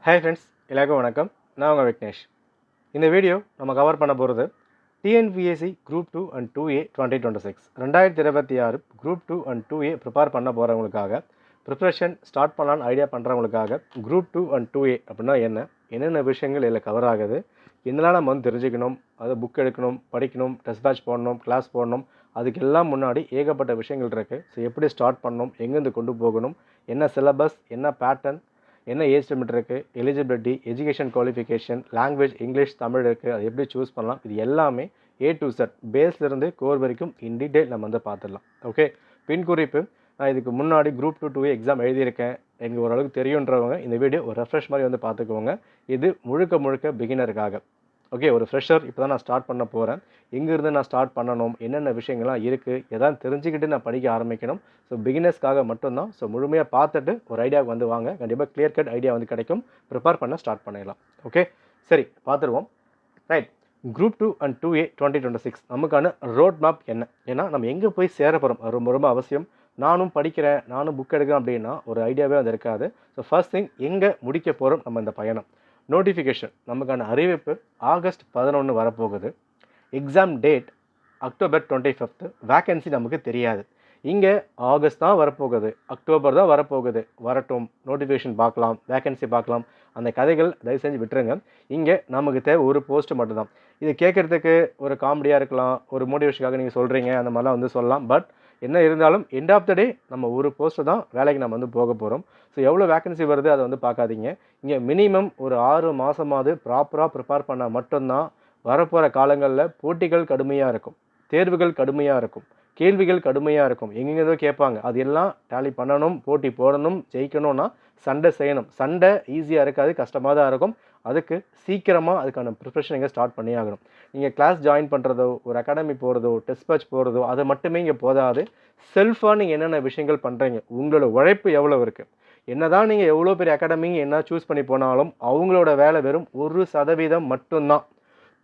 Hi friends, எல்லாருக்கும் வணக்கம். நான் உங்கள் விக்னேஷ். இந்த வீடியோ நம்ம கவர் பண்ண போகிறது TNPSC group 2 and 2A 2026 2026 group 2 and 2A prepare பண்ண போகிறவங்களுக்காக, ப்ரிப்ரேஷன் ஸ்டார்ட் பண்ணலான்னு ஐடியா பண்ணுறவங்களுக்காக குரூப் 2 அண்ட் 2A அப்படின்னா என்னென்ன விஷயங்கள் இதில் கவர் ஆகுது, என்னெல்லாம் நம்ம வந்து தெரிஞ்சுக்கணும், அதை புக் எடுக்கணும், படிக்கணும், டெஸ்ட் பேட்ச் போடணும், கிளாஸ் போடணும், அதுக்கெல்லாம் முன்னாடி ஏகப்பட்ட விஷயங்கள் இருக்குது. ஸோ எப்படி ஸ்டார்ட் பண்ணணும், எங்கேருந்து கொண்டு போகணும், என்ன சிலபஸ், என்ன பேட்டர்ன், என்ன ஏஜ் லிமிட் இருக்குது, eligibility, education qualification, language English Tamil இருக்குது, அது எப்படி சூஸ் பண்ணலாம், இது எல்லாமே A to Z பேஸ்லேருந்து கோர் வரைக்கும் இன் டீட்டெயில் நம்ம வந்து பார்த்துடலாம். ஓகே, பின் குறிப்பு, நான் இதுக்கு முன்னாடி குரூப் 2 2A எக்ஸாம் எழுதியிருக்கேன், எனக்கு ஓரளவுக்கு தெரியுன்றவங்க இந்த வீடியோ ஒரு ரெஃப்ரெஷ் மாதிரி வந்து பார்த்துக்குவோங்க. இது முழுக்க பிகினருக்காக. ஓகே, ஒரு ஃப்ரெஷர் இப்போ தான் நான் ஸ்டார்ட் பண்ண போகிறேன், எங்கேருந்து நான் ஸ்டார்ட் பண்ணணும், என்னென்ன விஷயங்கள்லாம் இருக்குது, எதாவது தெரிஞ்சுக்கிட்டு நான் படிக்க ஆரம்பிக்கணும். ஸோ பிகினர்ஸ்க்காக மட்டும்தான். ஸோ முழுமையாக பார்த்துட்டு ஒரு ஐடியாவுக்கு வந்து வாங்க, கண்டிப்பாக கிளியர் கட் ஐடியா வந்து கிடைக்கும், ப்ரிப்பேர் பண்ண ஸ்டார்ட் பண்ணிடலாம். ஓகே, சரி பார்த்துருவோம். ரைட், குரூப் 2 அண்ட் 2A 2026 நமக்கான ரோட் மேப் என்ன, ஏன்னா நம்ம எங்கே போய் சேர போகிறோம் ரொம்ப அவசியம். நானும் படிக்கிறேன், நானும் புக் எடுக்கிறேன் அப்படின்னா ஒரு ஐடியாவே வந்து இருக்காது. ஸோ ஃபர்ஸ்ட் திங், எங்கே முடிக்க போகிறோம் நம்ம இந்த பயணம். நோட்டிஃபிகேஷன், நமக்கான அறிவிப்பு ஆகஸ்ட் 11 வரப்போகுது. Exam date October 25. வேக்கன்சி நமக்கு தெரியாது. இங்கே ஆகஸ்ட் தான் வரப்போகுது, அக்டோபர் தான் வரப்போகுது, வரட்டும், நோட்டிஃபிகேஷன் பார்க்கலாம், வேக்கன்சி பார்க்கலாம், அந்த கதைகள் தயவு செஞ்சு விட்டுருங்க. இங்கே நமக்கு தேவை ஒரு போஸ்ட்டு மட்டும்தான். இது கேட்குறதுக்கு ஒரு காமெடியாக இருக்கலாம், ஒரு மோட்டிவேஷனுக்காக நீங்கள் சொல்கிறீங்க, அந்த மாதிரிலாம் வந்து சொல்லலாம். பட் என்ன இருந்தாலும் எண்ட் ஆஃப் த டே நம்ம ஒரு போஸ்ட்டு தான் வேலைக்கு நம்ம வந்து போக போகிறோம். ஸோ எவ்வளோ வேக்கன்சி வருது அதை வந்து பார்க்காதீங்க. இங்கே மினிமம் ஒரு 6 மாதமாவது ப்ராப்பராக ப்ரிப்பேர் பண்ணால் மட்டும்தான் வரப்போகிற காலங்களில் போட்டிகள் கடுமையாக இருக்கும், தேர்வுகள் கடுமையாக இருக்கும், கேள்விகள் கடுமையாக இருக்கும், எங்கெங்கேதோ கேட்பாங்க. அது எல்லாம் டேலி பண்ணணும், போட்டி போடணும், ஜெயிக்கணும்னா சண்டை செய்யணும். சண்டை ஈஸியாக இருக்காது, கஷ்டமாக தான் இருக்கும். அதுக்கு சீக்கிரமாக அதுக்கான ப்ரிப்ரேஷன் இங்கே ஸ்டார்ட் பண்ணி ஆகணும். நீங்கள் கிளாஸ் ஜாயின் பண்ணுறதோ, ஒரு அகாடமி போகிறதோ, டெஸ்ட் பேட்ச் போகிறதோ, அது மட்டுமே இங்கே போதாது. செல்ஃபாக நீங்கள் என்னென்ன விஷயங்கள் பண்ணுறீங்க, உங்களோட உழைப்பு எவ்வளோ இருக்குது. என்ன தான் நீங்கள் எவ்வளோ பெரிய அகாடமி என்ன சூஸ் பண்ணி போனாலும் அவங்களோட வேலை வெறும் 1% மட்டும்தான்.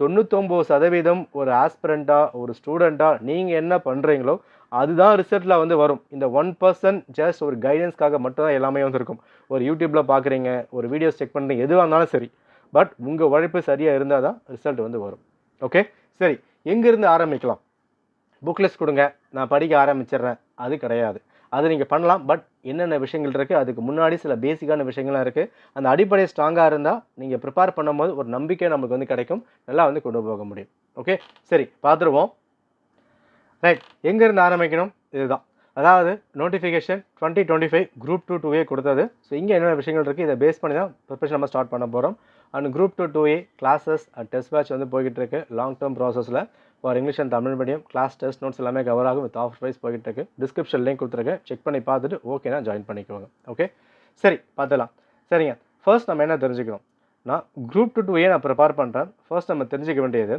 99% ஒரு ஆஸ்பிரண்ட்டாக, ஒரு ஸ்டூடெண்ட்டாக நீங்கள் என்ன பண்ணுறீங்களோ அதுதான் ரிசல்ட்டில் வந்து வரும். இந்த 1% ஜஸ்ட் ஒரு கைடன்ஸ்க்காக மட்டும்தான் எல்லாமே வந்துருக்கும். ஒரு யூடியூப்பில் பார்க்குறீங்க, ஒரு வீடியோஸ் செக் பண்ணுறீங்க, எதுவாக இருந்தாலும் சரி, பட் உங்கள் உழைப்பு சரியாக இருந்தால் தான் ரிசல்ட் வந்து வரும். ஓகே, சரி, எங்கேருந்து ஆரம்பிக்கலாம்? புக்லெஸ் கொடுங்க, நான் படிக்க ஆரம்பிச்சிடுறேன், அது கிடையாது. அது நீங்கள் பண்ணலாம், பட் என்னென்ன விஷயங்கள் இருக்குது, அதுக்கு முன்னாடி சில பேசிக்கான விஷயங்கள்லாம் இருக்குது. அந்த அடிப்படை ஸ்ட்ராங்காக இருந்தால் நீங்கள் ப்ரிப்பேர் பண்ணும்போது ஒரு நம்பிக்கை நமக்கு வந்து கிடைக்கும், நல்லா வந்து கொண்டு போக முடியும். ஓகே, சரி பார்த்துருவோம். ரைட், எங்கேருந்து ஆரம்பிக்கணும்? இதுதான், அதாவது நோட்டிஃபிகேஷன் 2025 குரூப் 2 2A கொடுத்தது. ஸோ இங்கே என்னென்ன விஷயங்கள் இருக்குது, இதை பேஸ் பண்ணி தான் ப்ரிப்பரேஷன் நம்ம ஸ்டார்ட் பண்ண போகிறோம். And group 2 2A classes and test batch வந்து போய்கிட்டு இருக்கு. லாங் டேர்ம் ப்ராசஸில் for English and Tamil medium class test notes எல்லாமே கவர் ஆகும், வித் ஆஃபர் ப்ரைஸ் போய்கிட்டு இருக்கு. டிஸ்கிரிப்ஷன் லிங்க் கொடுத்துருக்கேன், செக் பண்ணி பார்த்துட்டு ஓகேனா ஜாயின் பண்ணிக்கோங்க. ஓகே, சரி பார்த்துலாம். சரிங்க, ஃபர்ஸ்ட் நம்ம என்ன தெரிஞ்சுக்கணும், நான் குரூப் 2 2A நான் ப்ரிப்பேர் பண்ணுறேன். ஃபர்ஸ்ட் நம்ம தெரிஞ்சிக்க வேண்டியது,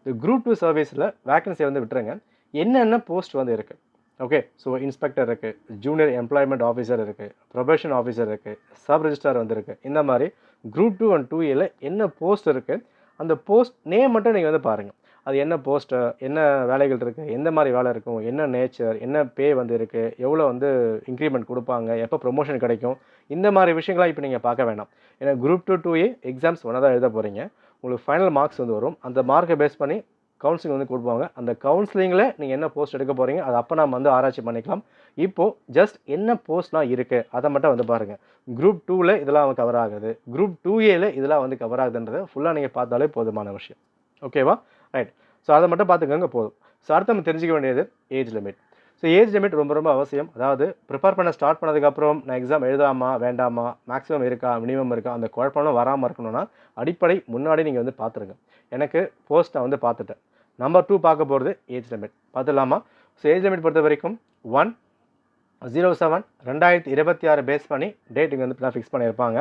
இந்த குரூப் 2 சர்வீஸில் வேக்கன்சியை வந்து விட்டுருங்க. என்னென்ன போஸ்ட் வந்து இருக்குது. ஓகே, ஸோ இன்ஸ்பெக்டர் இருக்குது, ஜூனியர் எம்ப்ளாய்மெண்ட் ஆஃபீஸர் இருக்குது, ப்ரொபேஷன் ஆஃபீஸர் இருக்குது, சப் ரெஜிஸ்ட்ரார் வந்துருக்கு. இந்த மாதிரி குரூப் 2 அண்ட் 2Aல என்ன போஸ்ட் இருக்குது, அந்த போஸ்ட் நேம் மட்டும் நீங்கள் வந்து பாருங்கள். அது என்ன போஸ்ட்டு, என்ன வேலைகள் இருக்குது, எந்த மாதிரி வேலை இருக்கும், என்ன நேச்சர், என்ன பே வந்து இருக்குது, எவ்வளோ வந்து இன்க்ரிமெண்ட் கொடுப்பாங்க, எப்போ ப்ரொமோஷன் கிடைக்கும், இந்த மாதிரி விஷயங்கள்லாம் இப்போ நீங்கள் பார்க்க வேண்டாம். ஏன்னா குரூப் 2 2A எக்ஸாம்ஸ் ஒன்றா தான் எழுத போகிறீங்க. உங்களுக்கு ஃபைனல் மார்க்ஸ் வந்து வரும், அந்த மார்க்கை பேஸ் பண்ணி கவுன்சிலிங் வந்து கொடுப்பாங்க. அந்த கவுன்சிலிங்கில் நீங்கள் என்ன போஸ்ட் எடுக்க போகிறீங்க அது அப்போ நம்ம வந்து ஆராய்ச்சி பண்ணிக்கலாம். இப்போது ஜஸ்ட் என்ன போஸ்ட்லாம் இருக்குது அதை மட்டும் வந்து பாருங்கள். குரூப் 2ல் இதெல்லாம் கவர் ஆகுது, குரூப் 2Aல இதெல்லாம் வந்து கவர் ஆகுதுன்றதை ஃபுல்லாக நீங்கள் பார்த்தாலே போதுமான விஷயம். ஓகேவா? ரைட், ஸோ அதை மட்டும் பார்த்துக்கோங்க போதும். ஸோ அடுத்து நம்ம தெரிஞ்சிக்க வேண்டியது age limit. So age limit ரொம்ப அவசியம். அதாவது ப்ரிப்பேர் பண்ண ஸ்டார்ட் பண்ணதுக்கப்புறம் நான் எக்ஸாம் எழுதாமா வேண்டாமா, மேக்ஸிமம் இருக்கா மினிமம் இருக்கா, அந்த குழப்பம்லாம் வராமல் இருக்கணும்னா அடிப்படை முன்னாடி நீங்கள் வந்து பார்த்துருங்க. எனக்கு போஸ்ட் நான் வந்து பார்த்துட்டேன். நம்பர் 2 பார்க்க போகிறது ஏஜ் லிமிட். பார்த்துடலாமா? ஸோ ஏஜ் லிமிட் பொறுத்த வரைக்கும் 1/07/2026 பேஸ் பண்ணி டேட் இங்கே வந்து ஃபிக்ஸ் பண்ணியிருப்பாங்க.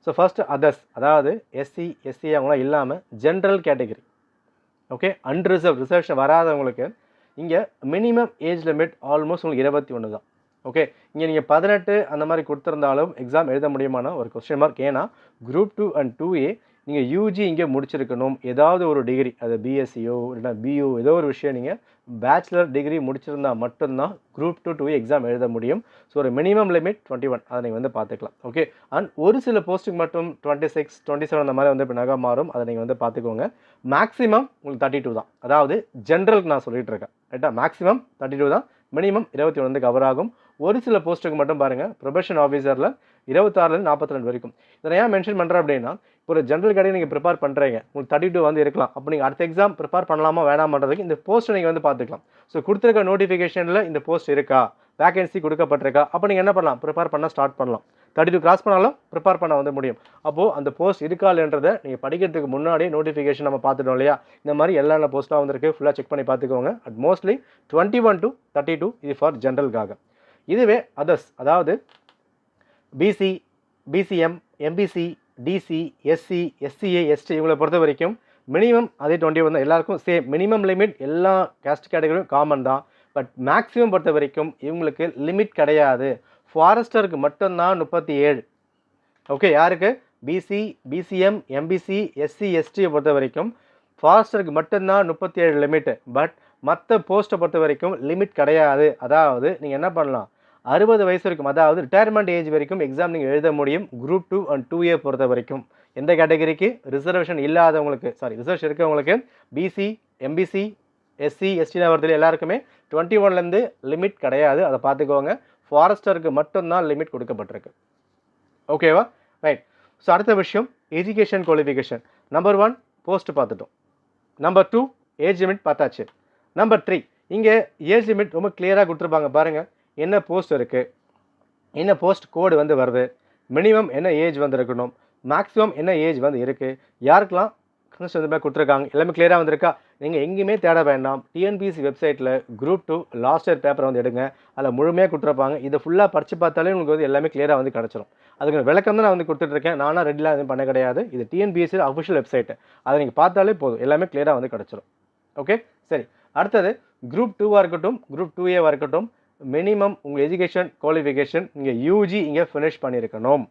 ஸோ ஃபர்ஸ்ட் அதர்ஸ், அதாவது எஸ்சி எஸ்சி அவங்களாம் இல்லாமல் general category. Okay, unreserve reservation வராதவங்களுக்கு இங்கே மினிமம் ஏஜ் லிமிட் ஆல்மோஸ்ட் உங்களுக்கு 21 தான். ஓகே, இங்கே நீங்கள் 18 அந்த மாதிரி கொடுத்துருந்தாலும் எக்ஸாம் எழுத முடியுமானா ஒரு கொஸ்டின் மார்க். ஏன்னா குரூப் 2 அண்ட் 2A நீங்கள் யூஜி இங்கே முடிச்சிருக்கணும், ஏதாவது ஒரு டிகிரி, அது பிஎஸ்சியோ இல்லைனா பியூ ஏதோ ஒரு விஷயம் நீங்கள் பேச்சுலர் டிகிரி முடிச்சிருந்தா மட்டும்தான் குரூப் 2 எக்ஸாம் எழுத முடியும். ஸோ ஒரு மினிமம் லிமிட் 21, அதை நீங்கள் வந்து பார்த்துக்கலாம். ஓகே, அண்ட் ஒரு சில போஸ்ட்டுக்கு மட்டும் 26, 27 அந்த மாதிரி வந்து இப்போ நகை மாறும், அதை நீங்கள் வந்து பார்த்துக்கோங்க. மேக்ஸிமம் உங்களுக்கு 32 தான், அதாவது ஜென்ரலுக்கு நான் சொல்லிட்டு இருக்கேன். ரைட்டா, மேக்ஸிமம் 32 தான், மினிமம் 21 வந்து கவர் ஆகும். ஒரு சில போஸ்ட்டுக்கு மட்டும் பாருங்கள், ப்ரொபேஷன் ஆஃபீஸரில் 26லேருந்து 42 வரைக்கும். இதை ஏன் மென்ஷன் பண்ணுறேன் அப்படின்னா, ஒரு ஜென்ரல் கேட்டகரி நீங்கள் ப்ரிப்பேர் பண்ணுறீங்க, உங்களுக்கு 32 வந்து இருக்கலாம். அப்போ நீங்கள் அடுத்த எக்ஸாம் ப்ரிப்பேர் பண்ணலாமா வேணாமன்றதுக்கு இந்த போஸ்ட்டை நீங்கள் வந்து பார்த்துக்கலாம். ஸோ கொடுத்துருக்க நோட்டிஃபிகேஷனில் இந்த போஸ்ட் இருக்கா, வேகன்சி கொடுக்கப்பட்டிருக்கா, அப்போ நீங்கள் என்ன பண்ணலாம், ப்ரிப்பேர் பண்ண ஸ்டார்ட் பண்ணலாம். 32 கிராஸ் பண்ணாலும் ப்ரிப்பேர் பண்ண வந்து முடியும். அப்போது அந்த போஸ்ட் இருக்கா இல்லைன்றதை நீங்கள் படிக்கிறதுக்கு முன்னாடி நோட்டிஃபிகேஷன் நம்ம பார்த்துட்டோம் இல்லையா, இந்த மாதிரி எல்லா போஸ்ட்டாக வந்துருக்கு, ஃபுல்லாக செக் பண்ணி பார்த்துக்கோங்க. அட் மோஸ்ட்லி 21 to 32 இது ஃபார் ஜென்ரலுக்காக. இதுவே அதர்ஸ், அதாவது BC, BCM, MBC, DC, SC, SCA, ST இவங்களை பொறுத்த வரைக்கும் மினிமம் அதே 21 தான், எல்லாருக்கும் சேம் மினிமம் லிமிட். எல்லா கேஸ்ட் கேட்டகரியும் காமன் தான், பட் மேக்ஸிமம் பொறுத்த வரைக்கும் இவங்களுக்கு லிமிட் கிடையாது. ஃபாரஸ்டருக்கு மட்டும்தான் 37. ஓகே, யாருக்கு, பிசி, பிசிஎம், எம்பிசி, எஸ்சி, எஸ்டியை பொறுத்த வரைக்கும் ஃபாரஸ்டருக்கு மட்டும்தான் 37 லிமிட்டு. பட் மற்ற போஸ்ட்டை பொறுத்த வரைக்கும் லிமிட் கிடையாது. அதாவது நீங்கள் என்ன பண்ணலாம், 60 வயசு வரைக்கும், அதாவது ரிட்டையர்மெண்ட் ஏஜ் வரைக்கும் எக்ஸாம் நீங்கள் எழுத முடியும். குரூப் 2 and 2A பொறுத்த வரைக்கும் எந்த கேட்டகரிக்கு, ரிசர்வேஷன் இல்லாதவங்களுக்கு, ரிசர்வேஷன் இருக்கவங்களுக்கு, பிசி, எம்பிசி, எஸ்சி, எஸ்டினா வரதுல எல்லாருக்குமே 21லேருந்து லிமிட் கிடையாது, அதை பார்த்துக்கோங்க. ஃபாரஸ்டருக்கு மட்டும்தான் லிமிட் கொடுக்கப்பட்டிருக்கு. ஓகேவா, ரைட். ஸோ அடுத்த விஷயம் எஜுகேஷன் குவாலிஃபிகேஷன். நம்பர் 1 போஸ்ட் பார்த்துட்டோம். நம்பர் 2 ஏஜ் லிமிட் பார்த்தாச்சு. நம்பர் 3 இங்கே ஏஜ் லிமிட் ரொம்ப கிளியராக கொடுத்துருப்பாங்க பாருங்கள். என்ன போஸ்ட் இருக்குது, என்ன போஸ்ட் கோடு வந்து வருது, மினிமம் என்ன ஏஜ் வந்து இருக்கணும், மேக்ஸிமம் என்ன ஏஜ் வந்து இருக்குது, யாருக்கெல்லாம் கன்ஸ்ட் வந்து கொடுத்துருக்காங்க, எல்லாமே கிளியராக வந்திருக்கா. நீங்கள் எங்கேயுமே தேட வேண்டாம், டிஎன்பிஎஸ்சி வெப்சைட்டில் குரூப் 2 லாஸ்ட் இயர் பேப்பரை வந்து எடுங்க, அதில் முழுமையாக கொடுத்துருப்பாங்க. இதை ஃபுல்லாக படித்து பார்த்தாலே உங்களுக்கு வந்து எல்லாமே கிளியராக வந்து கிடச்சிரும். அதுக்கு விளக்கம் தான் நான் வந்து கொடுத்துட்ருக்கேன், நானாக ரெடிலாம் எதுவும் பண்ண கிடையாது. இது டிஎன்பிஎஸ்சி அஃபிஷியல் வெப்சைட்டு, அதை நீங்கள் பார்த்தாலே போதும், எல்லாமே கிளியராக வந்து கிடச்சிரும். ஓகே, சரி. அடுத்தது குரூப் 2வாக இருக்கட்டும், குரூப் 2ஏவாக இருக்கட்டும், மினிமம் உங்கள் எஜுகேஷன் குவாலிஃபிகேஷன் நீங்கள் யூஜி இங்கே ஃபினிஷ் பண்ணியிருக்கணும்.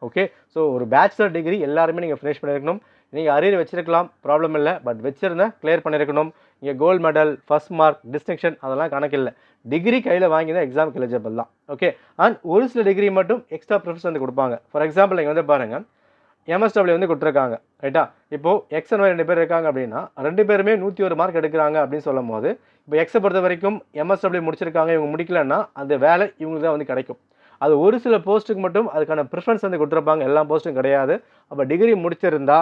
ஓகே, ஸோ ஒரு பேச்சுலர் டிகிரி எல்லாருமே நீங்கள் ஃபினிஷ் பண்ணியிருக்கணும். நீங்கள் அரியர் வச்சிருக்கலாம், ப்ராப்ளம் இல்லை, பட் வச்சிருந்தேன் கிளியர் பண்ணியிருக்கணும். இங்கே gold medal, first mark, distinction அதெல்லாம் கணக்கு இல்லை. டிகிரி கையில் வாங்கி தான் எக்ஸாமுக்கு எலிஜிபிள் தான். ஓகே, அண்ட் ஒரு சில டிகிரி மட்டும் எக்ஸ்ட்ரா ப்ரிஃபரன்ஸ் வந்து கொடுப்பாங்க. ஃபார் எக்ஸாம்பிள் நீங்கள் வந்து பாருங்கள், எம்எஸ்டபிள்யூ வந்து கொடுத்துருக்காங்க. ரைட்டா, இப்போது எக்ஸ் அண்ட் ஒய் 2 பேர் இருக்காங்க அப்படின்னா 2 பேருமே 101 மார்க் எடுக்கிறாங்க அப்படின்னு சொல்லும் போது, இப்போ எக்ஸை பொறுத்த வரைக்கும் எம்எஸ்டபிள்யூ முடிச்சிருக்காங்க, இவங்க முடிக்கலன்னா அந்த வேலை இவங்களுக்கு தான் வந்து கிடைக்கும். அது ஒரு சில போஸ்ட்டுக்கு மட்டும் அதுக்கான ப்ரிஃபரன்ஸ் வந்து கொடுத்துருப்பாங்க, எல்லா போஸ்ட்டும் கிடையாது. அப்போ டிகிரி முடிச்சிருந்தா,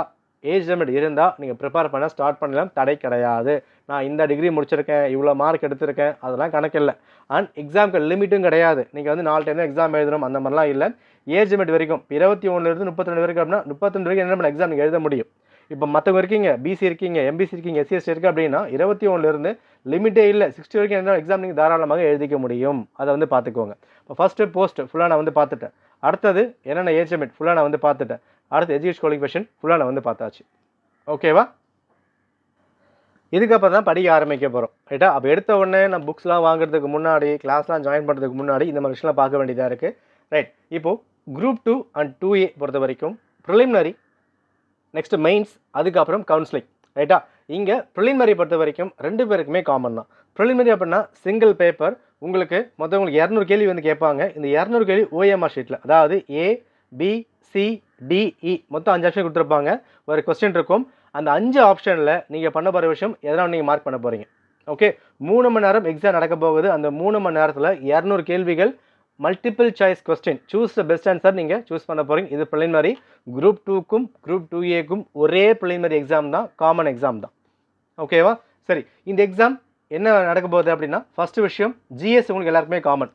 ஏஜ் லிமிட் இருந்தால் நீங்கள் ப்ரிப்பேர் பண்ண ஸ்டார்ட் பண்ணலாம், தடை கிடையாது. நான் இந்த டிகிரி முடிச்சிருக்கேன், இவ்வளோ மார்க் எடுத்திருக்கேன், அதெல்லாம் கணக்கில்லை. அண்ட் எக்ஸாமுக்கு லிமிட்டும் கிடையாது, நீங்கள் வந்து 4 டைம் தான் எக்ஸாம் எழுதணும் அந்த மாதிரிலாம் இல்லை. ஏஜ் லிமிட் வரைக்கும் 21லேருந்து 32 வரைக்கும் அப்படின்னா 32 வரைக்கும் என்ன பண்ண எக்ஸாம் நீங்கள் எழுத முடியும். இப்போ மற்றவங்க இருக்கீங்க, பிசி இருக்கீங்க, எம்பிசி இருக்கீங்க, எஸ்சிஎஸ்டி இருக்குது அப்படின்னா 21லேருந்து லிமிட்டே இல்லை, 60 வரைக்கும் என்ன எக்ஸாம் நீங்கள் தாராளமாக எழுதிக்க முடியும். அதை வந்து பார்த்துக்கோங்க. இப்போ ஃபஸ்ட்டு போஸ்ட் ஃபுல்லாக நான் வந்து பார்த்துட்டேன். அடுத்தது என்னென்ன ஏஜ் லிமிட் ஃபுல்லாக நான் வந்து பார்த்துட்டேன். அடுத்து எஜுகேஷன் குவாலிஃபிகேஷன் ஃபுல்லாக நான் வந்து பார்த்தாச்சு. ஓகேவா, இதுக்கப்புறம் தான் படிக்க ஆரம்பிக்க போகிறோம். ரைட்டா, அப்போ எடுத்த உடனே நான் புக்ஸ்லாம் வாங்குறதுக்கு முன்னாடி, கிளாஸ்லாம் ஜாயின் பண்ணுறதுக்கு முன்னாடி இந்த மாதிரி விஷயம்லாம் பார்க்க வேண்டியதாக இருக்குது. ரைட், இப்போது குரூப் 2 and 2A பொறுத்த வரைக்கும் ப்ரிலிமினரி, நெக்ஸ்ட் மெயின்ஸ், அதுக்கப்புறம் கவுன்சிலிங். ரைட்டா, இங்கே ப்ரிலிமினரி பொறுத்த வரைக்கும் 2 பேருக்குமே காமன் தான். ப்ரிலிமினரி அப்படின்னா சிங்கிள் பேப்பர், உங்களுக்கு மொத்தம் உங்களுக்கு 200 கேள்வி வந்து கேட்பாங்க. இந்த 200 கேள்வி ஓஎம்ஆர் ஷீட்டில், அதாவது ஏ, பி, சி, டி, இ மொத்தம் 5 ஆப்ஷன் கொடுத்துருப்பாங்க. ஒரு கொஸ்டின் இருக்கும், அந்த 5 ஆப்ஷனில் நீங்கள் பண்ண போகிற விஷயம் எதனால் நீங்கள் மார்க் பண்ண போகிறீங்க. ஓகே, 3 மணி நேரம் எக்ஸாம் நடக்க போகுது. அந்த 3 மணி நேரத்தில் 200 கேள்விகள், multiple choice question, choose the best answer நீங்கள் சூஸ் பண்ண போகிறீங்க. இது ப்ரிலிமினரி. குரூப் 2க்கும் குரூப் 2ஏக்கும் ஒரே ப்ரிலிமினரி எக்ஸாம் தான், காமன் எக்ஸாம் தான். ஓகேவா, சரி. இந்த எக்ஸாம் என்ன நடக்க போகுது அப்படின்னா, ஃபஸ்ட்டு விஷயம் ஜிஎஸ் உங்களுக்கு எல்லாருக்குமே காமன்.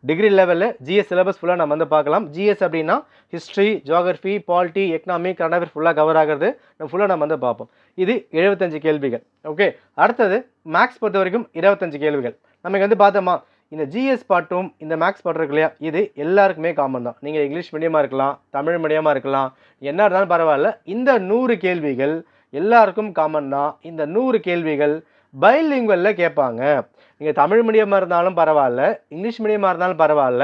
டிகிரி லெவலில் ஜிஎஸ் சிலபஸ் ஃபுல்லாக நம்ம வந்து பார்க்கலாம். ஜிஎஸ் அப்படின்னா history, geography, polity, economy, current affair ஃபுல்லாக கவர் ஆகிறது ஃபுல்லாக நம்ம வந்து பார்ப்போம். இது 75 கேள்விகள். ஓகே, அடுத்தது மேக்ஸ் பொறுத்த வரைக்கும் 25 கேள்விகள். நமக்கு வந்து பார்த்தோமா, இந்த ஜிஎஸ் பாட்டும் இந்த மேக்ஸ் பாட்டும் இருக்கு இல்லையா, இது எல்லாருக்குமே காமன் தான். நீங்கள் இங்கிலீஷ் மீடியமாக இருக்கலாம், தமிழ் மீடியமாக இருக்கலாம், என்ன இருந்தாலும் பரவாயில்ல. இந்த 100 கேள்விகள் எல்லாருக்கும் காமன் தான். இந்த 100 கேள்விகள் பைலிங்குவலில் கேட்பாங்க. நீங்கள் தமிழ் மீடியமாக இருந்தாலும் பரவாயில்ல, இங்கிலீஷ் மீடியமாக இருந்தாலும் பரவாயில்ல,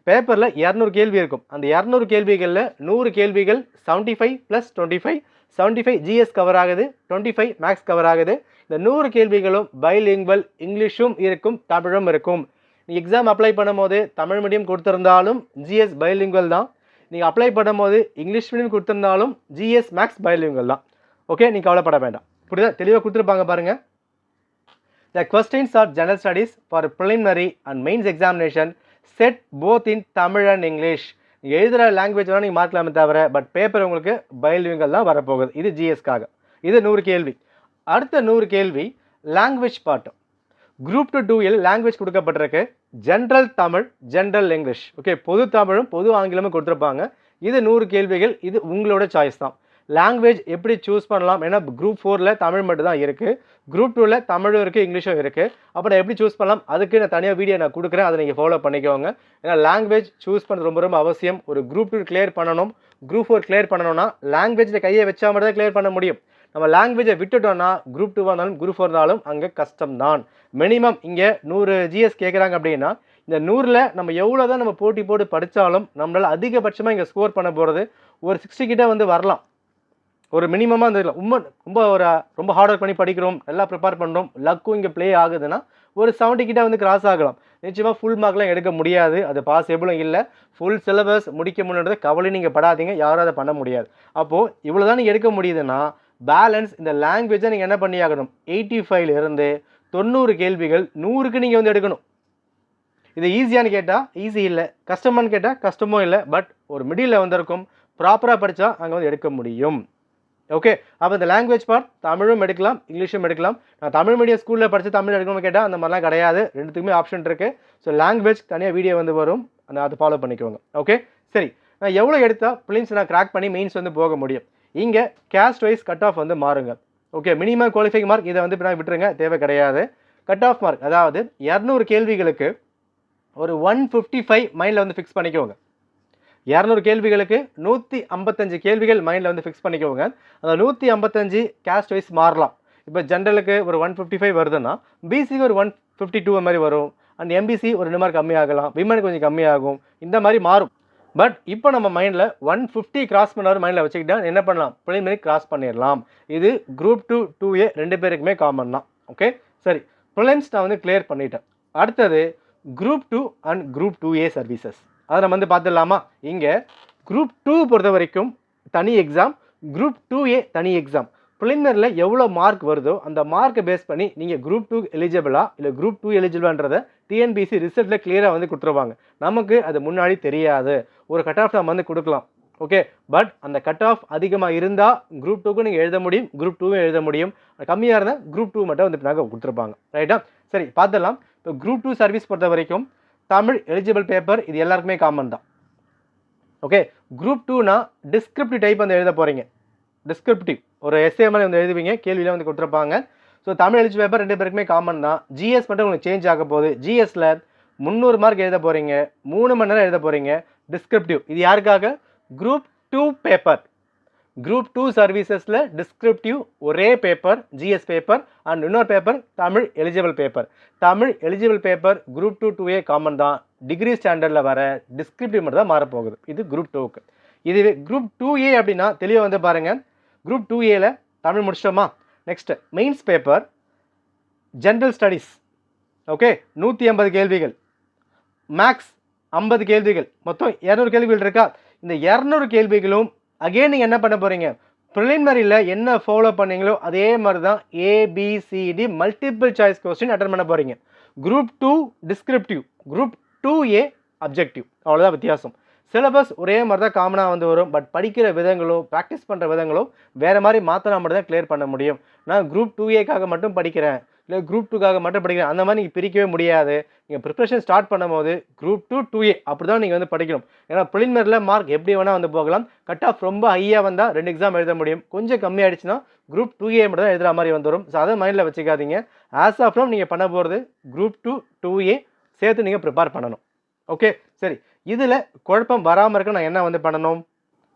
பேப்பரில் 200 கேள்வி இருக்கும். அந்த 200 கேள்விகளில் 100 கேள்விகள் 75 + 25 75 ஜிஎஸ் கவர் ஆகுது, 25 மேக்ஸ் கவர் ஆகுது. இந்த 100 கேள்விகளும் பைலிங்குவல், இங்கிலீஷும் இருக்கும், தமிழும் இருக்கும். நீங்கள் எக்ஸாம் அப்ளை பண்ணும்போது தமிழ் மீடியம் கொடுத்துருந்தாலும் ஜிஎஸ் பைலிங்குவல் தான். நீங்கள் அப்ளை பண்ணும்போது இங்கிலீஷ் மீடியம் கொடுத்துருந்தாலும் ஜிஎஸ் மேக்ஸ் பைலிங்குவல் தான். ஓகே, நீங்கள் கவலைப்பட வேண்டாம். இப்படிதான் தெளிவாக கொடுத்துருப்பாங்க பாருங்கள். The questions are general studies for preliminary and mains examination set both in Tamil and English. நீங்கள் எழுதுகிற லாங்குவேஜ் வேணால் நீங்கள் மார்க்கலாமே தவிர பட் பேப்பர் உங்களுக்கு பைலிங்குவல் தான் வரப்போகுது. இது ஜிஎஸ்க்காக. இது 100 கேள்வி. அடுத்த 100 கேள்வி லாங்குவேஜ் பார்ட். குரூப் 2 லாங்குவேஜ் கொடுக்கப்பட்டிருக்கு. General Tamil, general English. Okay, பொது தமிழும் பொது ஆங்கிலமும் கொடுத்துருப்பாங்க. இது 100 கேள்விகள். இது உங்களோட சாய்ஸ் தான். லாங்குவேஜ் எப்படி சூஸ் பண்ணலாம்? ஏன்னா குரூப் 4ல் தமிழ் மட்டும் தான் இருக்குது. குரூப் 2ல் தமிழும் இருக்குது, இங்கிலீஷும் இருக்குது. அப்போ நான் எப்படி சூஸ் பண்ணலாம்? அதுக்கு நான் தனியாக வீடியோ நான் கொடுக்குறேன், அதை நீங்கள் ஃபாலோ பண்ணிக்கோங்க. ஏன்னா லாங்குவேஜ் சூஸ் பண்ணுறது ரொம்ப ரொம்ப அவசியம். ஒரு குரூப் 2 கிளியர் பண்ணணும், குரூப் 4 கிளியர் பண்ணணும்னா லாங்குவேஜில் கையை வச்சா மட்டும் தான் கிளியர் பண்ண முடியும். நம்ம லாங்குவேஜை விட்டுட்டோம்னா குரூப் 2 இருந்தாலும் குரூப் 4 இருந்தாலும் அங்கே கஷ்டம்தான். மினிமம் இங்கே 100 ஜிஎஸ் கேட்குறாங்க அப்படின்னா இந்த 100ல் நம்ம எவ்வளோ தான் நம்ம போட்டி போட்டு படித்தாலும் நம்மளால் அதிகபட்சமாக இங்கே ஸ்கோர் பண்ண போகிறது ஒரு 60 கிட்ட வந்து வரலாம். ஒரு மினிமமாக அந்த ரொம்ப ஹார்ட் ஒர்க் பண்ணி படிக்கிறோம், நல்லா ப்ரிப்பேர் பண்ணுறோம், லக்கும் இங்கே ப்ளே ஆகுதுன்னா ஒரு 70 கிட்ட வந்து கிராஸ் ஆகலாம். நிச்சயமாக ஃபுல் மார்க்லாம் எடுக்க முடியாது, அது பாசிபிளும் இல்லை. ஃபுல் சிலபஸ் முடிக்க முடியுன்றது கவலை நீங்கள் படாதீங்க, யாரும் அதை பண்ண முடியாது. அப்போது இவ்வளோ தான் நீங்கள் எடுக்க முடியுதுன்னா பேலன்ஸ் இந்த லாங்குவேஜை நீங்கள் என்ன பண்ணி ஆகணும்? 85லேருந்து 90 கேள்விகள் 100க்கு நீங்கள் வந்து எடுக்கணும். இது ஈஸியானு கேட்டால் ஈஸி இல்லை, கஷ்டமானு கேட்டால் கஷ்டமும் இல்லை. பட் ஒரு மிடில் வந்திருக்கும், ப்ராப்பராக படித்தா அங்கே வந்து எடுக்க முடியும். ஓகே, அப்போ இந்த லாங்குவேஜ் பார்ட் தமிழும் எடுக்கலாம், இங்கிலீஷும் எடுக்கலாம். நான் தமிழ் மீடியம் ஸ்கூலில் படித்து தமிழ் எடுக்கணும்னு கேட்டால் அந்த மாதிரிலாம் கிடையாது, ரெண்டுத்துக்குமே ஆப்ஷன் இருக்குது. ஸோ லாங்குவேஜ் தனியாக வீடியோ வந்து வரும், அதை ஃபாலோ பண்ணிக்கோங்க. ஓகே, சரி. நான் எவ்வளோ எடுத்தால் பிலிம்ஸ் நான் கிராக் பண்ணி மெயின்ஸ் வந்து போக முடியும்? இங்கே கேஸ்ட் வைஸ் கட் ஆஃப் வந்து மாறுங்க. ஓகே, மினிமம் குவாலிஃபைங் மார்க் இதை வந்து நான் விட்டுருங்க, தேவை கிடையாது. கட் ஆஃப் மார்க் அதாவது 200 கேள்விகளுக்கு ஒரு 155 மைண்டில் வந்து ஃபிக்ஸ் பண்ணிக்கோங்க. 200 கேள்விகளுக்கு 155 கேள்விகள் மைண்டில் வந்து ஃபிக்ஸ் பண்ணிக்கோங்க. அந்த 155 கேஸ்ட் வைஸ் மாறலாம். இப்போ ஜென்ரலுக்கு ஒரு 155 வருதுன்னா பிசிக்கு ஒரு 152 மாதிரி வரும். அண்ட் எம்பிசி ஒரு 2 மார்க் கம்மியாகலாம், விமனுக்கு கொஞ்சம் கம்மியாகும், இந்த மாதிரி மாறும். பட் இப்போ நம்ம மைண்டில் 150 கிராஸ் பண்ணாரு மைண்டில் வச்சுக்கிட்டா என்ன பண்ணலாம்? ப்ரிலிமினரி கிராஸ் பண்ணிடலாம். இது குரூப் 2 2A 2 பேருக்குமே காமன் தான். ஓகே, சரி. ப்ரிலிம்ஸ் நான் வந்து கிளியர் பண்ணிட்டேன். அடுத்தது group 2 and group 2A services. அதை நம்ம வந்து பார்த்துடலாமா? இங்கே குரூப் 2 பொறுத்த வரைக்கும் தனி எக்ஸாம், குரூப் 2A தனி எக்ஸாம். ப்ரிலிமினரியில் எவ்வளோ மார்க் வருதோ அந்த மார்க்கை பேஸ் பண்ணி நீங்கள் குரூப் 2 எலிஜிபிளா இல்லை குரூப் 2 எலிஜிபிளான்றதை டிஎன்பிசி ரிசல்ட்டில் கிளியராக வந்து கொடுத்துருவாங்க. நமக்கு அது முன்னாடி தெரியாது. ஒரு கட் ஆஃப் நம்ம வந்து கொடுக்கலாம். ஓகே, பட் அந்த கட் ஆஃப் அதிகமாக இருந்தால் குரூப் 2க்கு நீங்கள் எழுத முடியும், குரூப் 2வும் எழுத முடியும். கம்மியாக இருந்தால் குரூப் 2 மட்டும் வந்து நாங்கள் கொடுத்துருப்பாங்க. ரைட்டா? சரி, பார்த்துடலாம். இப்போ குரூப் 2 சர்வீஸ் பொறுத்த வரைக்கும் தமிழ் எலிஜிபிள் பேப்பர் இது எல்லாருக்குமே காமன் தான். ஓகே, குரூப் 2னா டிஸ்கிரிப்டிவ் டைப் வந்து எழுத போகிறீங்க. டிஸ்கிரிப்டிவ் ஒரு எஸ்ஏ மாதிரி வந்து எழுதுவீங்க, கேள்வியில் வந்து கொடுத்துருப்பாங்க. ஸோ தமிழ் எலிஜிபிள் பேப்பர் 2 பேருக்குமே காமன் தான். ஜிஎஸ் மட்டும் உங்களுக்கு சேஞ்ச் ஆக போகுது. ஜிஎஸ்ல 300 மார்க் எழுத போகிறீங்க, 3 மணி நேரம் எழுத போகிறீங்க. டிஸ்கிரிப்டிவ் இது யாருக்காக? Group 2 paper. குரூப் 2 சர்வீசஸில் டிஸ்கிரிப்டிவ் ஒரே பேப்பர், ஜிஎஸ் பேப்பர் அண்ட் இன்னொரு paper Tamil eligible paper. Tamil eligible paper group 2 2A common தான். டிகிரி ஸ்டாண்டர்டில் வர டிஸ்கிரிப்டிவ் மட்டும் தான் மாறப்போகுது. இது குரூப் 2க்கு. இதுவே குரூப் 2A அப்படின்னா தெளிவாக வந்து பாருங்கள். குரூப் 2Aல தமிழ் முடிச்சிட்டோமா? Next mains paper general studies. Okay, 150 கேள்விகள், மேக்ஸ் 50 கேள்விகள், மொத்தம் 200 கேள்விகள் இருக்கா? இந்த 200 கேள்விகளும் அகெயின் நீங்கள் என்ன பண்ண போகிறீங்க? ப்ரிலிமினரியில் என்ன ஃபாலோ பண்ணீங்களோ அதே மாதிரி தான் ABCD multiple choice question attend பண்ண போகிறீங்க. Group 2 descriptive, group 2A objective, அவ்வளோதான் வித்தியாசம். சிலபஸ் ஒரே மாதிரி தான் காமனாக வந்து வரும். பட் படிக்கிற விதங்களோ ப்ராக்டிஸ் பண்ணுற விதங்களோ வேறு மாதிரி மாற்றினா மட்டும் தான் கிளியர் பண்ண முடியும். நான் குரூப் 2Aக்காக மட்டும் படிக்கிறேன், இல்லை குரூப் 2க்காக மட்டும் படிக்கிறேன், அந்த மாதிரி நீங்கள் பிரிக்கவே முடியாது. நீங்கள் ப்ரிப்ரேஷன் ஸ்டார்ட் பண்ணும்போது குரூப் 2 2A அப்படி தான் நீங்கள் வந்து படிக்கணும். ஏன்னா ப்ரிலிமினரியில் மார்க் எப்படி வேணால் வந்து போகலாம். கட் ஆஃப் ரொம்ப ஹையாக வந்தால் 2 எக்ஸாம் எழுத முடியும், கொஞ்சம் கம்மியாகிடுச்சுன்னா குரூப் 2A மட்டும் தான் எழுதுகிற மாதிரி வந்துடும். ஸோ அதை மைண்டில் வச்சுக்காதீங்க. ஆஸ் ஆஃப் நவ் நீங்கள் பண்ண போகிறது குரூப் 2 2A சேர்த்து நீங்கள் ப்ரிப்பேர் பண்ணணும். ஓகே, சரி. இதில் குழப்பம் வராமல் இருக்க நான் என்ன வந்து பண்ணணும்?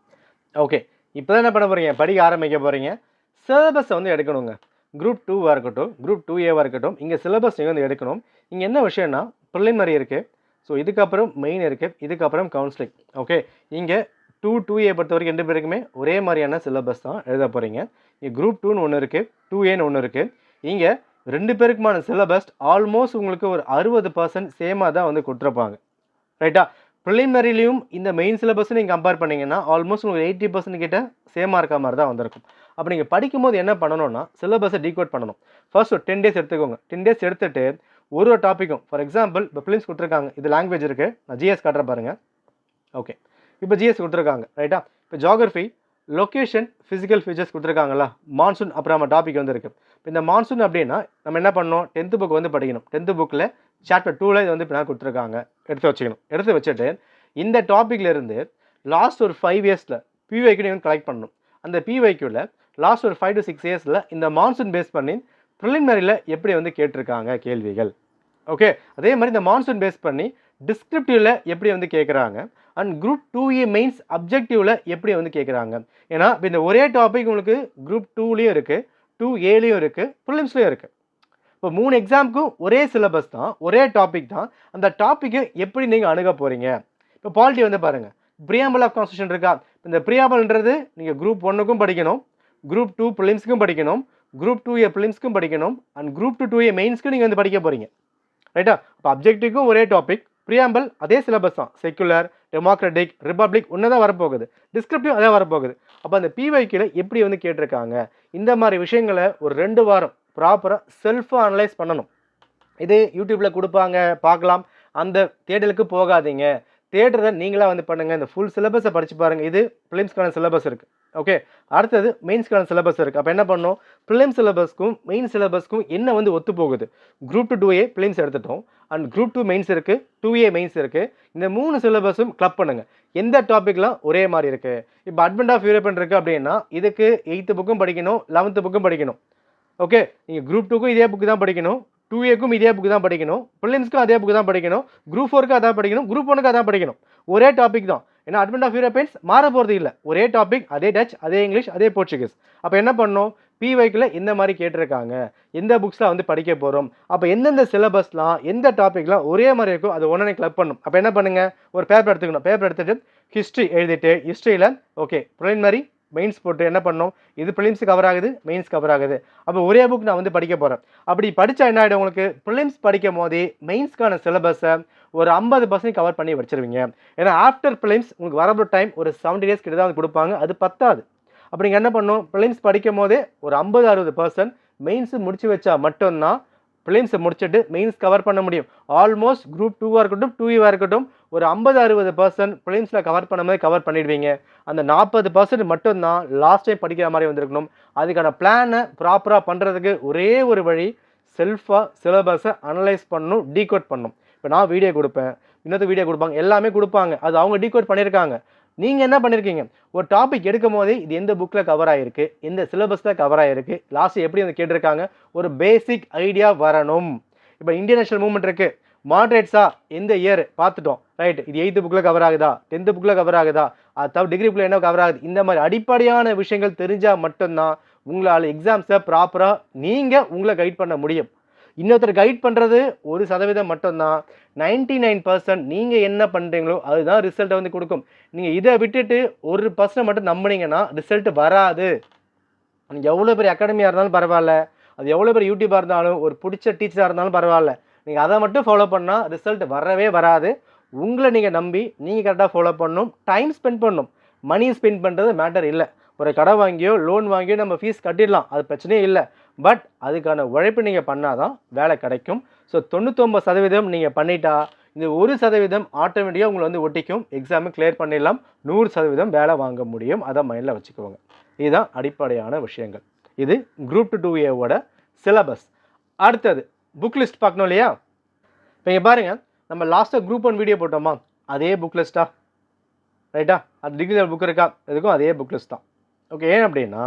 ஓகே, இப்போ தான் என்ன பண்ண போகிறீங்க? படிக்க ஆரம்பிக்க போகிறீங்க. சிலபஸை வந்து எடுக்கணுங்க. குரூப் 2வாக இருக்கட்டும், குரூப் 2Aவாக இருக்கட்டும், இங்கே சிலபஸ் நீங்கள் வந்து எடுக்கணும். இங்கே என்ன விஷயம்னா ப்ரிலிமினரி இருக்குது, ஸோ இதுக்கப்புறம் மெயின் இருக்குது, இதுக்கப்புறம் கவுன்சிலிங். ஓகே, இங்கே 2A பொறுத்த வரைக்கும் 2 பேருக்குமே ஒரே மாதிரியான சிலபஸ் தான் எழுத போகிறீங்க. இங்கே குரூப் 2ன்னு ஒன்று இருக்குது, 2Aன்னு ஒன்று இருக்குது. இங்கே 2 பேருக்குமான சிலபஸ் ஆல்மோஸ்ட் உங்களுக்கு ஒரு 60% சேமாக தான் வந்து கொடுத்துருப்பாங்க. ரைட்டா? ப்ரிலிமினரிலையும் இந்த மெயின் சிலபஸ் நீங்கள் கம்பேர் பண்ணிங்கன்னா ஆல்மோஸ்ட் உங்களுக்கு 80% கிட்ட சேமாக இருக்க மாதிரி தான் வந்திருக்கும். அப்போ நீங்கள் படிக்கும்போது என்ன பண்ணணும்னா சிலபஸை டீகோட் பண்ணணும். ஃபர்ஸ்ட் ஒரு 10 டேஸ் எடுத்துக்கோங்க. 10 டேஸ் எடுத்துகிட்டு ஒரு டாப்பிக்கும், ஃபார் எக்ஸாம்பிள் இப்போ ஃபிலிம்ஸ் கொடுத்துருக்காங்க, இது லாங்குவேஜ் இருக்குது, நான் ஜிஎஸ் காட்டுற பாருங்கள். ஓகே, இப்போ ஜிஎஸ் கொடுத்துருக்காங்க. ரைட்டா? இப்போ ஜியோகிரஃபி, லொக்கேஷன், ஃபிசிக்கல் ஃபீச்சர்ஸ் கொடுத்துருக்காங்களா, மான்சூன் அப்புறம் நம்ம டாபிக் வந்து இருக்குது. இப்போ இந்த மான்சூன் அப்படின்னா நம்ம என்ன பண்ணணும், 10th புக் வந்து படிக்கணும். 10th புக்கில் சாப்டர் 2ல் இது வந்து இப்போ கொடுத்துருக்காங்க, எடுத்து வச்சுக்கணும். எடுத்து வச்சுட்டு இந்த டாப்பிக்லேருந்து லாஸ்ட் ஒரு 5 இயர்ஸில் பிவைக்கு நீங்கள் கலெக்ட் பண்ணணும். அந்த பிவைக்கில் லாஸ்ட் ஒரு 5 to 6 இயர்ஸில் இந்த மான்சூன் பேஸ் பண்ணி ப்ரிலிமினரியில் எப்படி வந்து கேட்டிருக்காங்க கேள்விகள். ஓகே, அதே மாதிரி இந்த மான்சூன் பேஸ் பண்ணி டிஸ்கிரிப்டிவில் எப்படி வந்து கேட்குறாங்க, அண்ட் குரூப் 2A மெயின்ஸ் அப்ஜெக்டிவில் எப்படி வந்து கேட்குறாங்க. ஏன்னா இப்போ இந்த ஒரே டாபிக் உங்களுக்கு குரூப் 2லேயும் இருக்குது, 2Aலேயும் இருக்குது, ப்ரிலிம்ஸ்லேயும் இருக்குது. இப்போ 3 எக்ஸாமுக்கும் ஒரே சிலபஸ் தான், ஒரே டாபிக் தான். அந்த டாப்பிக்கை எப்படி நீங்கள் அணுக போகிறீங்க. இப்போ பாலிட்டி வந்து பாருங்கள், ப்ரியாம்பிள் ஆஃப் கான்ஸ்டியூஷன் இருக்கா. இந்த ப்ரியாம்பிள்ன்றது நீங்கள் குரூப் 1க்கும் படிக்கணும், குரூப் 2 ப்ரிலிம்ஸ்க்கும் படிக்கணும், குரூப் 2A ப்ரிலிம்ஸ்க்கும் படிக்கணும், அண்ட் குரூப் 2A மெயின்ஸ்க்கு நீங்கள் வந்து படிக்க போகிறீங்க. ரைட்டா? இப்போ அப்ஜெக்டிவ்க்கும் ஒரே டாபிக், ப்ரியாம்பிள் அதே சிலபஸ் தான், செக்குலர், டெமோக்ராட்டிக், ரிப்பப்ளிக் ஒன்று தான் வரப்போகுது, டிஸ்கிரிப்டிவ் அதே வரப்போகுது. அப்போ அந்த பிவைக்கில் எப்படி வந்து கேட்டிருக்காங்க, இந்த மாதிரி விஷயங்களை ஒரு 2 வாரம் ப்ராப்பராக செல்ஃபாக அனலைஸ் பண்ணணும். இது யூடியூப்பில் கொடுப்பாங்க, பார்க்கலாம். அந்த தேடலுக்கு போகாதீங்க, தேடுறதை நீங்களாக வந்து பண்ணுங்கள். இந்த ஃபுல் சிலபஸை படித்து பாருங்கள். இது ப்ரிலிம்ஸ்க்கான சிலபஸ் இருக்குது. ஓகே, அடுத்தது மெயின்ஸ்க்கான சிலபஸ் இருக்குது. அப்போ என்ன பண்ணணும், ப்ரிலிம் சிலபஸ்க்கும் மெயின் சிலபஸ்க்கும் என்ன வந்து ஒத்து போகுது. குரூப் 2A ப்ரிலிம்ஸ் எடுத்துட்டோம், அண்ட் குரூப் 2 மெயின்ஸ் இருக்குது, 2A மெயின்ஸ் இருக்குது. இந்த 3 சிலபஸும் கிளப் பண்ணுங்கள், எந்த டாப்பிக்லாம் ஒரே மாதிரி இருக்குது. இப்போ அட்வென்ட் ஆஃப் யூரோப்பியன் இருக்குது அப்படின்னா இதுக்கு 8th புக்கும் படிக்கணும், 11th புக்கும் படிக்கணும். ஓகே, நீங்கள் குரூப் 2க்கும் இதே புக்கு தான் படிக்கணும், 2Aக்கும் இதே புக்கு தான் படிக்கணும், ப்ரிலிம்ஸ்க்கும் அதே புக்கு தான் படிக்கணும், குரூப் 4க்கு அதான் படிக்கணும், குரூப் 1க்கு அதான் படிக்கணும். ஒரே டாபிக் தான். ஏன்னா அட்வென்ட் ஆஃப் யூரோப்பியன்ஸ் மாற போகிறது இல்லை, ஒரே டாபிக், அதே டச், அதே இங்கிலீஷ், அதே போர்ச்சுகீஸ். அப்போ என்ன பண்ணணும், பிவைக்கில் இந்த மாதிரி கேட்டிருக்காங்க, எந்த புக்ஸ்லாம் வந்து படிக்க போகிறோம், அப்போ எந்தெந்த சிலபஸ்லாம் எந்த டாப்பிக்லாம் ஒரே மாதிரி இருக்கும் அது ஒன்றே கிளப் பண்ணும். அப்போ என்ன பண்ணுங்கள், ஒரு பேப்பர் எடுத்துக்கணும், பேப்பர் எடுத்துகிட்டு ஹிஸ்ட்ரி எழுதிட்டு ஹிஸ்ட்ரியில் ஓகே ப்ரிலிமினரி மெயின்ஸ் போட்டு என்ன பண்ணணும், இது ப்ரிலிம்ஸ் கவர் ஆகுது, மெயின்ஸ் கவர் ஆகுது, அப்போ ஒரே புக் நான் வந்து படிக்க போகிறேன். அப்படி படித்தா என்ன ஆகிடும், உங்களுக்கு ப்ரிலிம்ஸ் படிக்கும் போதே மெயின்ஸ்க்கான சிலபஸை ஒரு 50% கவர் பண்ணி வச்சுருவீங்க. ஏன்னா ஆஃப்டர் ப்ரிலிம்ஸ் உங்களுக்கு வரப்போ டைம் ஒரு 70 days கிட்ட தான் வந்து கொடுப்பாங்க, அது பத்தாது. அப்போ நீங்கள் என்ன பண்ணணும், ப்ரிலிம்ஸ் படிக்கும் போதே ஒரு 50-60% மெயின்ஸு முடிச்சு வச்சா மட்டும்தான் ப்ரிலிம்ஸை முடிச்சுட்டு மெயின்ஸ் கவர் பண்ண முடியும். ஆல்மோஸ்ட் குரூப் 2வாக இருக்கட்டும், 2A இருக்கட்டும், ஒரு 50-60% ப்ரிலிம்ஸில் கவர் பண்ண மாதிரி கவர் பண்ணிடுவீங்க. அந்த 40% மட்டும்தான் லாஸ்ட் டைம் படிக்கிற மாதிரி வந்திருக்கணும். அதுக்கான பிளானை ப்ராப்பராக பண்ணுறதுக்கு ஒரே ஒரு வழி, செல்ஃபாக சிலபஸை அனலைஸ் பண்ணணும், டீகோட் பண்ணணும். இப்போ நான் வீடியோ கொடுப்பேன், இன்னொரு வீடியோ கொடுப்பாங்க, எல்லாமே கொடுப்பாங்க, அது அவங்க டீகோட் பண்ணியிருக்காங்க. நீங்கள் என்ன பண்ணியிருக்கீங்க, ஒரு டாபிக் எடுக்கும் போதே இது எந்த புக்கில் கவர் ஆகிருக்கு, எந்த சிலபஸில் கவர் ஆகிருக்கு, லாஸ்ட்டு எப்படி வந்து கேட்டிருக்காங்க, ஒரு பேசிக் ஐடியா வரணும். இப்போ இந்தியன் நேஷனல் மூவ்மெண்ட் இருக்குது, மாட்ரேட்ஸா எந்த இயர் பார்த்துட்டோம், ரைட், இது 8th புக்கில் கவர் ஆகுதா, 10th புக்கில் கவர் ஆகுதா, அது தவிர டிகிரி புக்கில் என்ன கவர் ஆகுது, இந்த மாதிரி அடிப்படையான விஷயங்கள் தெரிஞ்சால் மட்டும்தான் உங்களால் எக்ஸாம்ஸை ப்ராப்பராக நீங்கள் உங்களை கைட் பண்ண முடியும். இன்னொருத்தர் கைட் பண்ணுறது 1% மட்டும்தான். 99% நீங்கள் என்ன பண்ணுறீங்களோ அதுதான் ரிசல்ட்டை வந்து கொடுக்கும். நீங்கள் இதை விட்டுட்டு 1% மட்டும் நம்பினீங்கன்னா ரிசல்ட் வராது. நீங்கள் எவ்வளோ பெரிய அகாடமியாக இருந்தாலும் பரவாயில்ல, அது எவ்வளோ பெரிய யூடியூபாக இருந்தாலும், ஒரு பிடிச்ச டீச்சராக இருந்தாலும் பரவாயில்ல, நீங்கள் அதை மட்டும் ஃபாலோ பண்ணால் ரிசல்ட் வரவே வராது. உங்களை நீங்கள் நம்பி நீங்கள் கரெக்டாக ஃபாலோ பண்ணணும், டைம் ஸ்பெண்ட் பண்ணணும். மணி ஸ்பெண்ட் பண்ணுறது மேட்டர் இல்லை. ஒரு கடை வாங்கியோ லோன் வாங்கியோ நம்ம ஃபீஸ் கட்டிடலாம், அது பிரச்சனையே இல்லை. பட் அதுக்கான உழைப்பு நீங்கள் பண்ணால் தான் வேலை கிடைக்கும். ஸோ 99% நீங்கள் பண்ணிட்டா இந்த 1% ஆட்டோமேட்டிக்காக உங்களை வந்து ஒட்டிக்கும், எக்ஸாமு கிளியர் பண்ணிடலாம், 100% வேலை வாங்க முடியும். அதை மைண்டில் வச்சுக்கோங்க. இதுதான் அடிப்படையான விஷயங்கள். இது குரூப் 2A சிலபஸ். அடுத்தது புக் லிஸ்ட் பார்க்கணும் இல்லையா. இப்போ இங்கே பாருங்கள், நம்ம லாஸ்ட்டாக குரூப் 1 வீடியோ போட்டோமா, அதே புக் லிஸ்ட்டா, ரைட்டா, அது டிகிரி லெவல் புக் இருக்கா, இதுக்கும் அதே புக் லிஸ்ட் தான். ஓகே, ஏன் அப்படின்னா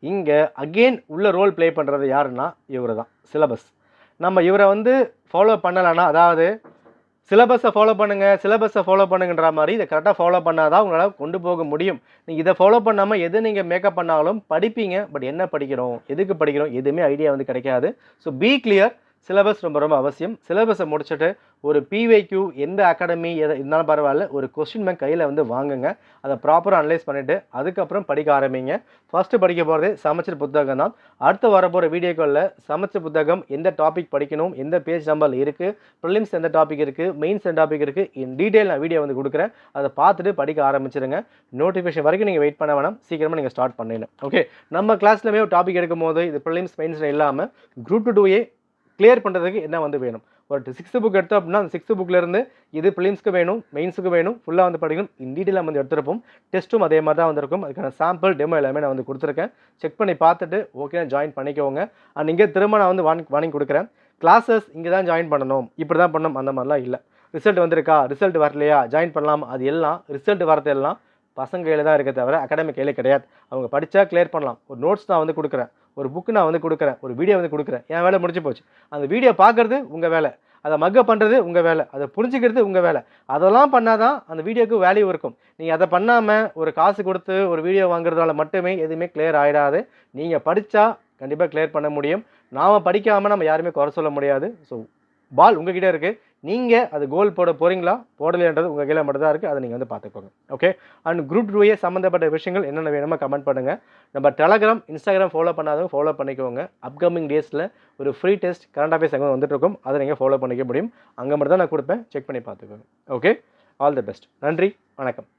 இங்கே அகெயின் உள்ள ரோல் ப்ளே பண்ணுறது யாருன்னா இவர் தான், சிலபஸ். நம்ம இவரை வந்து ஃபாலோ பண்ணலைன்னா, அதாவது சிலபஸை ஃபாலோ பண்ணுங்கள், சிலபஸை ஃபாலோ பண்ணுங்கன்ற மாதிரி இதை கரெக்டாக ஃபாலோ பண்ணால் தான் உங்களால் கொண்டு போக முடியும். நீங்கள் இதை ஃபாலோ பண்ணாமல் எது நீங்கள் மேக்கப் பண்ணாலும் படிப்பீங்க, பட் என்ன படிக்கிறோம், எதுக்கு படிக்கிறோம், எதுவுமே ஐடியா வந்து கிடைக்காது. ஸோ பி கிளியர், சிலபஸ் ரொம்ப ரொம்ப அவசியம். சிலபஸை முடிச்சுட்டு ஒரு பிவைக்யூ எந்த அகாடமி இருந்தாலும் பரவாயில்ல, ஒரு கொஸ்டின் பேங்க் கையில் வந்து வாங்குங்க. அதை ப்ராப்பராக அனலைஸ் பண்ணிவிட்டு அதுக்கப்புறம் படிக்க ஆரம்பிங்க. ஃபஸ்ட்டு படிக்க போகிறதே சமச்சீர் புத்தகம் தான். அடுத்து வரப்போகிற வீடியோக்களில் சமச்சீர் புத்தகம் எந்த டாபிக் படிக்கணும், எந்த பேஜ் நம்பர் இருக்குது, ப்ரிலிம்ஸ் எந்த டாபிக் இருக்குது, மெயின்ஸ் எந்த டாபிக் இருக்குது, இன் டீட்டெயில் நான் வீடியோ வந்து கொடுக்குறேன். அதை பார்த்துட்டு படிக்க ஆரம்பிச்சிருங்க. நோட்டிஃபிகேஷன் வரைக்கும் நீங்கள் வெயிட் பண்ண வேணாம், சீக்கிரமாக நீங்கள் ஸ்டார்ட் பண்ணிடணும். ஓகே, நம்ம கிளாஸ்லேயுமே ஒரு டாபிக் எடுக்கும் போது இது ப்ரிலிம்ஸ் மெயின்ஸ் இல்லாமல் குரூப் 2A கிளியர் பண்ணுறதுக்கு என்ன வந்து வேணும். ஒரு 6th புக் எடுத்தோம் அப்படின்னா அந்த 6th புக்லேருந்து இது ப்ரிலிம்ஸ்க்கு வேணும், மெயின்ஸுக்கு வேணும், ஃபுல்லாக வந்து படிக்கணும். இன் டீட்டெயில் வந்து எடுத்துருப்போம். டெஸ்ட்டும் அதே மாதிரி தான் வந்திருக்கும். அதுக்கான சாம்பிள் டெமோ எல்லாமே நான் வந்து கொடுத்துருக்கேன். செக் பண்ணி பார்த்துட்டு ஓகே ஜாயின் பண்ணிக்கோங்க. அண்ட் இங்கே திரும்ப நான் வந்து வார்னிங் கொடுக்குறேன். கிளாஸஸ் இங்கே தான் ஜாயின் பண்ணணும், இப்படி தான் பண்ணணும், அந்த மாதிரிலாம் இல்லை. ரிசல்ட் வந்திருக்கா, ரிசல்ட் வரலையா, ஜாயின் பண்ணலாம், அது எல்லாம் ரிசல்ட் வரது எல்லாம் பசங்க கையில் தான் இருக்க தவிர அகாடமிக் கையில் கிடையாது. அவங்க படித்தா கிளியர் பண்ணலாம். ஒரு நோட்ஸ் நான் வந்து கொடுக்குறேன், ஒரு புக்கு நான் வந்து கொடுக்குறேன், ஒரு வீடியோ வந்து கொடுக்குறேன். என் வேலை முடிஞ்சு போச்சு. அந்த வீடியோ பார்க்குறது உங்கள் வேலை, அதை மக்கப் பண்ணுறது உங்கள் வேலை, அதை புரிஞ்சுக்கிறது உங்கள் வேலை. அதெல்லாம் பண்ணால் தான் அந்த வீடியோக்கு வேல்யூ இருக்கும். நீங்கள் அதை பண்ணாமல் ஒரு காசு கொடுத்து ஒரு வீடியோ வாங்குறதால மட்டுமே எதுவுமே கிளியர் ஆகிடாது. நீங்கள் படித்தா கண்டிப்பாக கிளியர் பண்ண முடியும். நாம் படிக்காமல் நம்ம யாருமே குறை சொல்ல முடியாது. ஸோ பால் உங்ககிட்ட இருக்குது. நீங்கள் அது கோல் போட போகிறீங்களா போடலைன்றது உங்கள் கையில் மட்டும் தான் இருக்குது. அதை நீங்கள் வந்து பார்த்துக்கோங்க. ஓகே, அண்ட் குரூப் 2A சம்மந்தப்பட்ட விஷயங்கள் என்னென்ன வேணுமோ கமெண்ட் பண்ணுங்கள். நம்ம டெலகிராம், இன்ஸ்டாகிராம் ஃபாலோ பண்ணாதவங்க ஃபாலோ பண்ணிக்கோங்க. அப்கமிங் டேஸில் ஒரு ஃப்ரீ டெஸ்ட் கரண்ட் அஃபேர்ஸ் அங்கே வந்துட்டு இருக்கும். அதை நீங்கள் ஃபாலோ பண்ணிக்க முடியும். அங்கே மட்டும் தான் நான் கொடுப்பேன், செக் பண்ணி பார்த்துக்கோங்க. Okay, all the best. நன்றி, வணக்கம்.